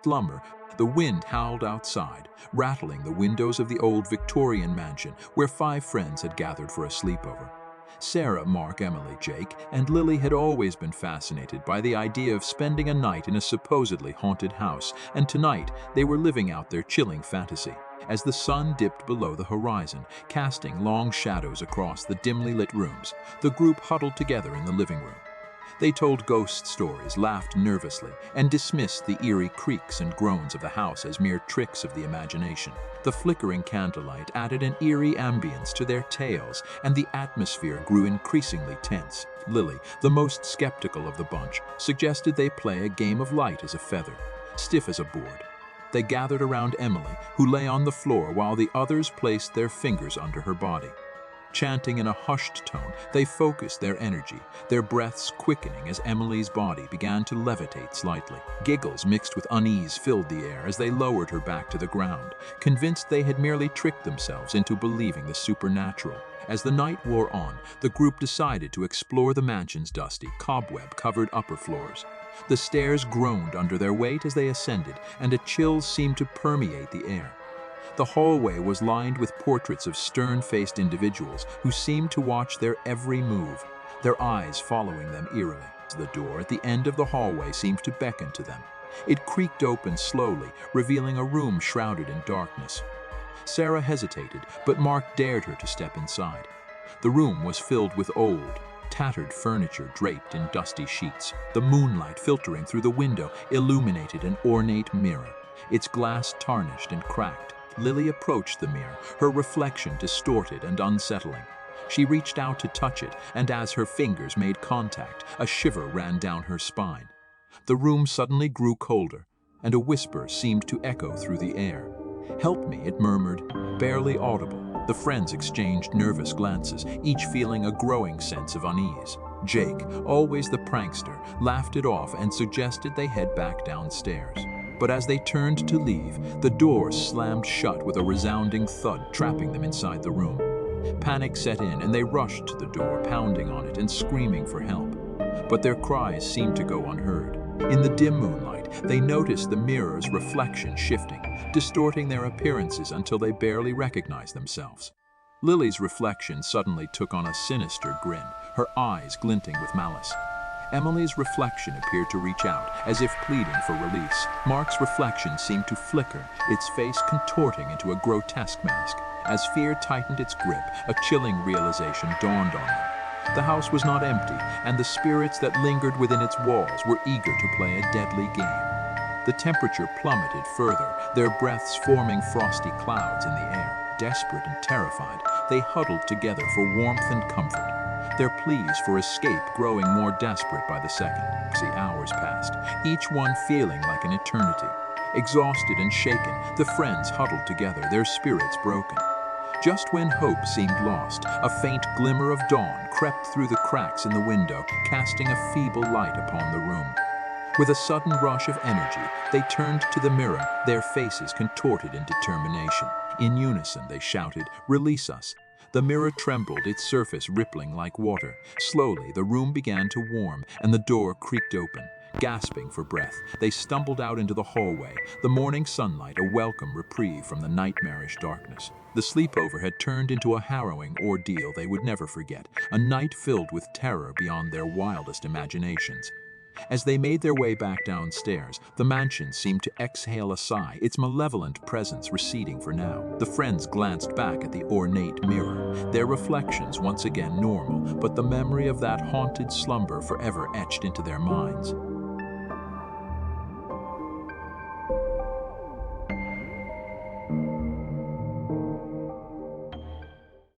slumber, the wind howled outside, rattling the windows of the old Victorian mansion where 5 friends had gathered for a sleepover. Sarah, Mark, Emily, Jake, and Lily had always been fascinated by the idea of spending a night in a supposedly haunted house, and tonight they were living out their chilling fantasy. As the sun dipped below the horizon, casting long shadows across the dimly lit rooms, the group huddled together in the living room. They told ghost stories, laughed nervously, and dismissed the eerie creaks and groans of the house as mere tricks of the imagination. The flickering candlelight added an eerie ambience to their tales, and the atmosphere grew increasingly tense. Lily, the most skeptical of the bunch, suggested they play a game of light as a feather, stiff as a board. They gathered around Emily, who lay on the floor while the others placed their fingers under her body. Chanting in a hushed tone, they focused their energy, their breaths quickening as Emily's body began to levitate slightly. Giggles mixed with unease filled the air as they lowered her back to the ground, convinced they had merely tricked themselves into believing the supernatural. As the night wore on, the group decided to explore the mansion's dusty, cobweb-covered upper floors. The stairs groaned under their weight as they ascended, and a chill seemed to permeate the air. The hallway was lined with portraits of stern-faced individuals who seemed to watch their every move, their eyes following them eerily. The door at the end of the hallway seemed to beckon to them. It creaked open slowly, revealing a room shrouded in darkness. Sarah hesitated, but Mark dared her to step inside. The room was filled with old, tattered furniture draped in dusty sheets. The moonlight filtering through the window illuminated an ornate mirror, its glass tarnished and cracked. Lily approached the mirror, her reflection distorted and unsettling. She reached out to touch it, and as her fingers made contact, a shiver ran down her spine. The room suddenly grew colder, and a whisper seemed to echo through the air. "Help me," it murmured, barely audible. The friends exchanged nervous glances, each feeling a growing sense of unease. Jake, always the prankster, laughed it off and suggested they head back downstairs. But as they turned to leave, the door slammed shut with a resounding thud, trapping them inside the room. Panic set in, and they rushed to the door, pounding on it and screaming for help. But their cries seemed to go unheard. In the dim moonlight, they noticed the mirror's reflection shifting, distorting their appearances until they barely recognized themselves. Lily's reflection suddenly took on a sinister grin, her eyes glinting with malice. Emily's reflection appeared to reach out, as if pleading for release. Mark's reflection seemed to flicker, its face contorting into a grotesque mask. As fear tightened its grip, a chilling realization dawned on them. The house was not empty, and the spirits that lingered within its walls were eager to play a deadly game. The temperature plummeted further, their breaths forming frosty clouds in the air. Desperate and terrified, they huddled together for warmth and comfort, their pleas for escape growing more desperate by the second. The hours passed, each one feeling like an eternity. Exhausted and shaken, the friends huddled together, their spirits broken. Just when hope seemed lost, a faint glimmer of dawn crept through the cracks in the window, casting a feeble light upon the room. With a sudden rush of energy, they turned to the mirror, their faces contorted in determination. In unison, they shouted, "Release us!" The mirror trembled, its surface rippling like water. Slowly, the room began to warm, and the door creaked open. Gasping for breath, they stumbled out into the hallway, the morning sunlight a welcome reprieve from the nightmarish darkness. The sleepover had turned into a harrowing ordeal they would never forget, a night filled with terror beyond their wildest imaginations. As they made their way back downstairs, the mansion seemed to exhale a sigh, its malevolent presence receding for now. The friends glanced back at the ornate mirror, their reflections once again normal, but the memory of that haunted slumber forever etched into their minds.